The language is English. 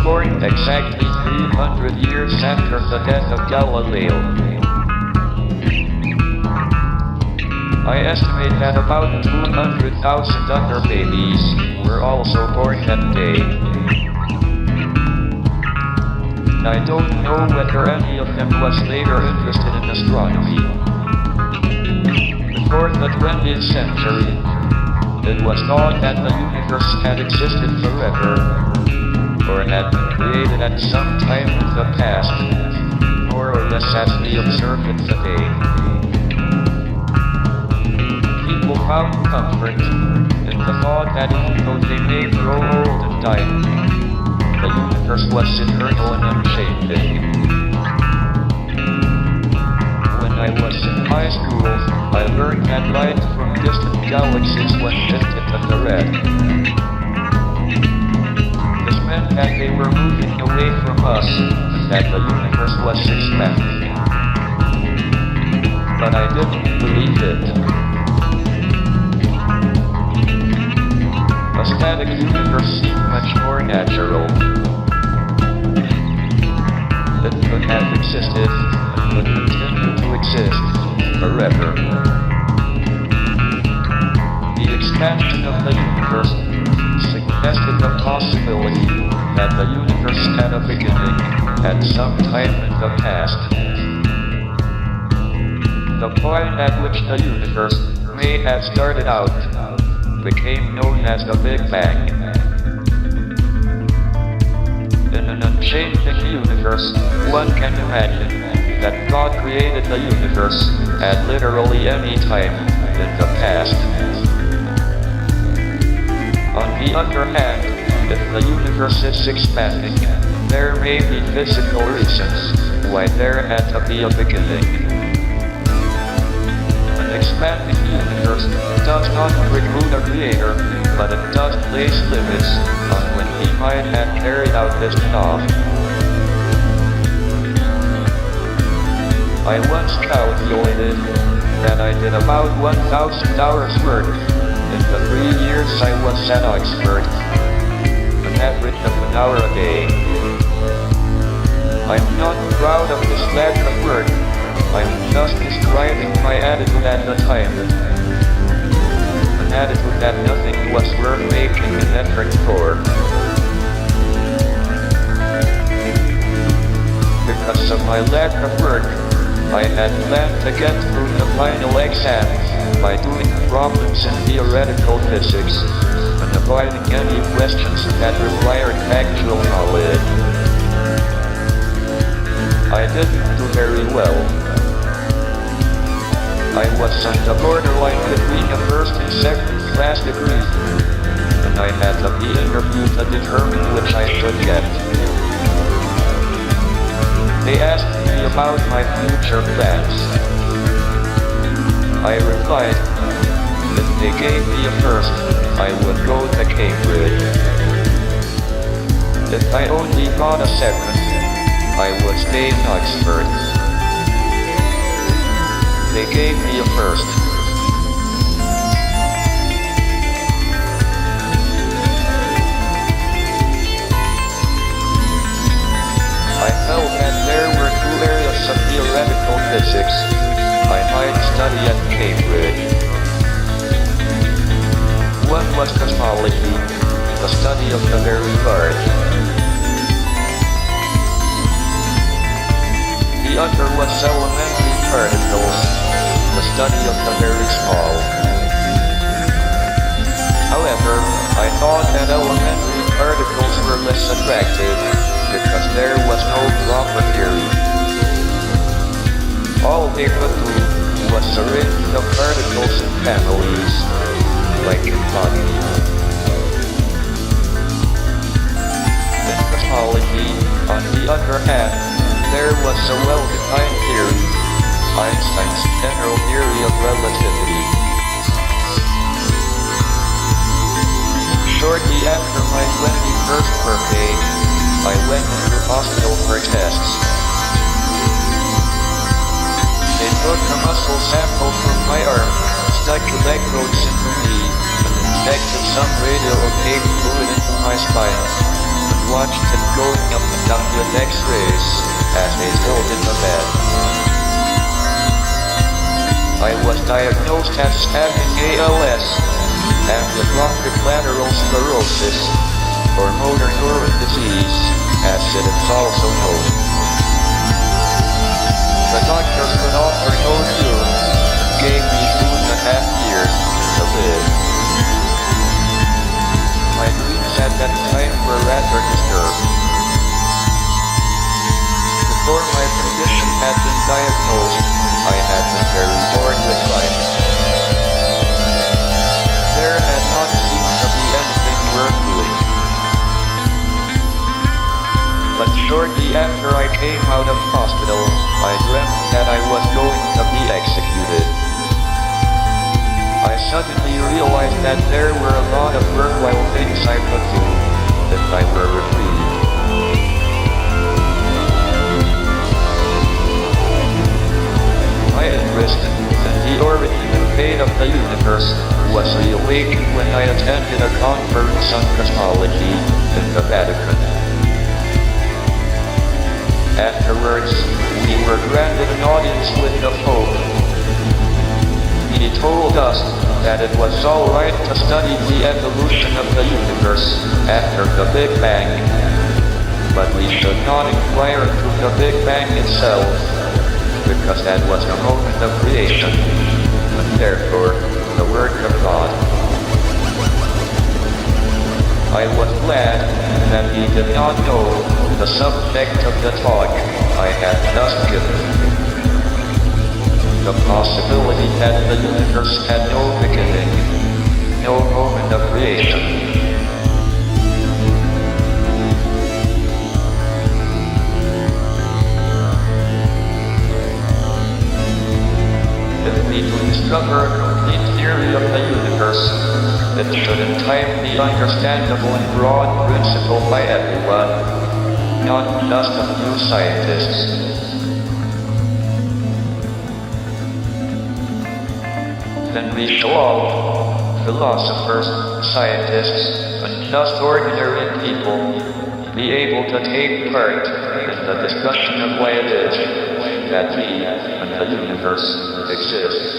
born exactly 300 years after the death of Galileo. I estimate that about 200,000 other babies were also born that day. I don't know whether any of them was later interested in astronomy. Before the 20th century, it was thought that the universe had existed forever, or had been created at some time in the past, more or less as we observe it today. People found comfort in the thought that even though they may grow old and die, the universe was eternal and unchanging. When I was in high school, I learned that light from distant galaxies was shifted to the red. This meant that they were moving away from us, and that the universe was expanding. But I didn't believe it. A static universe seemed much more natural. It could have existed, and would continue to exist, forever. The expansion of the universe suggested the possibility that the universe had a beginning at some time in the past. The point at which the universe may have started out became known as the Big Bang. In an unchanging universe, one can imagine that God created the universe at literally any time in the past. On the other hand, if the universe is expanding, there may be physical reasons why there had to be a beginning. An expanding universe does not preclude a creator, but it does place limits on when he might have carried out his thought. I once calculated that I did about 1,000 hours work in the 3 years I was at Oxford, an average of an hour a day. I'm not proud of this lack of work. I'm just describing my attitude at the time. An attitude that nothing was worth making an effort for. Because of my lack of work, I had planned to get through the final exam by doing problems in theoretical physics and avoiding any questions that required actual knowledge. I didn't do very well. I was on the borderline between a first and second class degree, and I had to be interviewed to determine which I should get. They asked me about my future plans. I replied, if they gave me a first, I would go to Cambridge. If I only got a second, I would stay in Oxford. They gave me a first. I felt that there were two areas of theoretical physics I might study at Cambridge. One was cosmology, the study of the very large. The other was elementary particles, the study of the very small. However, I thought that elementary particles were less attractive because there was no proper theory. All they could do was arrange the particles in families, like in botany. In cosmology, on the other hand, there was a well-defined theory, Einstein's general theory of relativity. Shortly after my 21st birthday, I went into hospital for tests. They took a muscle sample from my arm, stuck electrodes into me, and injected some radioactive fluid into my spine, and watched it going up and down with X-rays as they stood in the bed. I was diagnosed as having ALS and amyotrophic lateral sclerosis, or motor neuron disease, as it is also known. The doctors could offer no cure, gave me 2.5 years to live. My dreams at that time were rather disturbed. Before my condition had been diagnosed, I had been very bored with life. There had not seemed to be anything worth doing. But shortly after I came out of hospital, I dreamt that I was going to be executed. I suddenly realized that there were a lot of worthwhile things I could do if I were reprieved. My interest in the origin and fate of the universe was reawakened when I attended a conference on cosmology in the Vatican. Afterwards, we were granted an audience with the Pope. He told us that it was all right to study the evolution of the universe after the Big Bang, but we should not inquire into the Big Bang itself, because that was the moment of creation, and therefore the work of God. I was glad that he did not know the subject of the talk I had just given. The possibility that the universe had no beginning, no moment of creation. If we do discover a complete theory of the universe, it should in time be understandable in broad principle by everyone, not just a few scientists. Then we shall all, philosophers, scientists, and just ordinary people, be able to take part in the discussion of why it is that we and the universe exist.